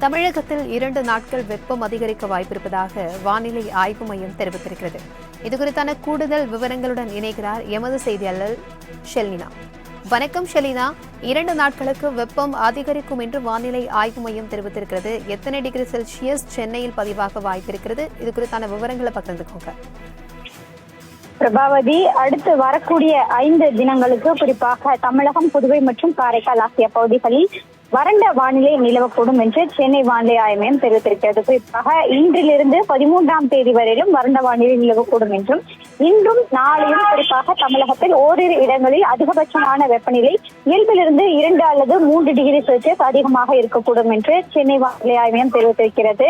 தமிழகத்தில் 2 நாட்கள் வெப்பம் அதிகரிக்க வாய்ப்பிருப்பதாக வானிலை ஆய்வு மையம் தெரிவித்திருக்கிறது. இதுகுறித்தான கூடுதல் விவரங்களுடன் இணைகிறார் எமது செய்தியாளர் ஷெலினா. வணக்கம் ஷெலினா. 2 நாட்களுக்கு வெப்பம் அதிகரிக்கும் என்று வானிலை ஆய்வு மையம் தெரிவித்திருக்கிறது. எத்தனை டிகிரி செல்சியஸ் சென்னையில் பதிவாக வாய்ப்பிருக்கிறது? இது குறித்தான விவரங்களை பகிர்ந்துக்கோங்க. பிரபாவதி, அடுத்து வரக்கூடிய 5 தினங்களுக்கு குறிப்பாக தமிழகம், புதுவை மற்றும் காரைக்கால் ஆகிய பகுதிகளில் வறண்ட வானிலை நிலவக்கூடும் என்று சென்னை வானிலை ஆய்வு மையம் தெரிவித்திருக்கிறது. குறிப்பாக இன்றிலிருந்து 13ஆம் தேதி வரையிலும் வறண்ட வானிலை நிலவக்கூடும் என்றும், இன்றும் நாளையும் குறிப்பாக தமிழகத்தில் ஓரிரு இடங்களில் அதிகபட்சமான வெப்பநிலை இயல்பிலிருந்து 2 அல்லது 3 டிகிரி செல்சியஸ் அதிகமாக இருக்கக்கூடும் என்று சென்னை வானிலை ஆய்வு மையம் தெரிவித்திருக்கிறது.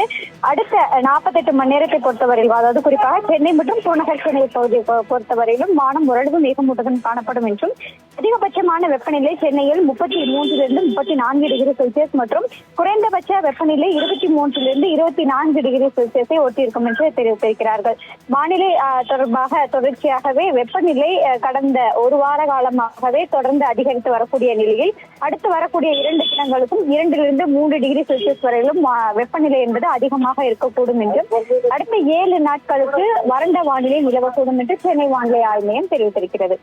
அடுத்த 48 மணி நேரத்தை பொறுத்தவரையில், அதாவது குறிப்பாக சென்னை மற்றும் புறநகர் சென்னை பகுதியை பொறுத்தவரையிலும் வானம் ஓரளவு மேகமூட்டத்துடன் காணப்படும் என்றும், அதிகபட்சமான வெப்பநிலை சென்னையில் 33 34 டிகிரி செல்சியஸ் மற்றும் குறைந்தபட்ச வெப்பநிலை 23 24 டிகிரி செல்சியஸை ஒட்டியிருக்கும் என்று தெரிவித்திருக்கிறார்கள். வானிலை தொடர்பாக தொடர்ச்சியாகவே வெப்பநிலை கடந்த ஒரு வார காலமாகவே தொடர்ந்து அதிகரித்து வரக்கூடிய நிலையில் அடுத்து வரக்கூடிய 2 தினங்களுக்கும் 2 3 டிகிரி செல்சியஸ் வரையிலும் வெப்பநிலை என்பது அதிகமாக இருக்கக்கூடும் என்றும், அடுத்த 7 நாட்களுக்கு வறண்ட வானிலை நிலவக்கூடும் என்று சென்னை வானிலை ஆய்வு மையம் தெரிவித்திருக்கிறது.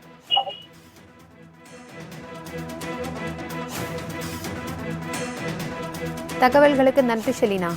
தகவல்களுக்கு நன்றி ஷெலினா.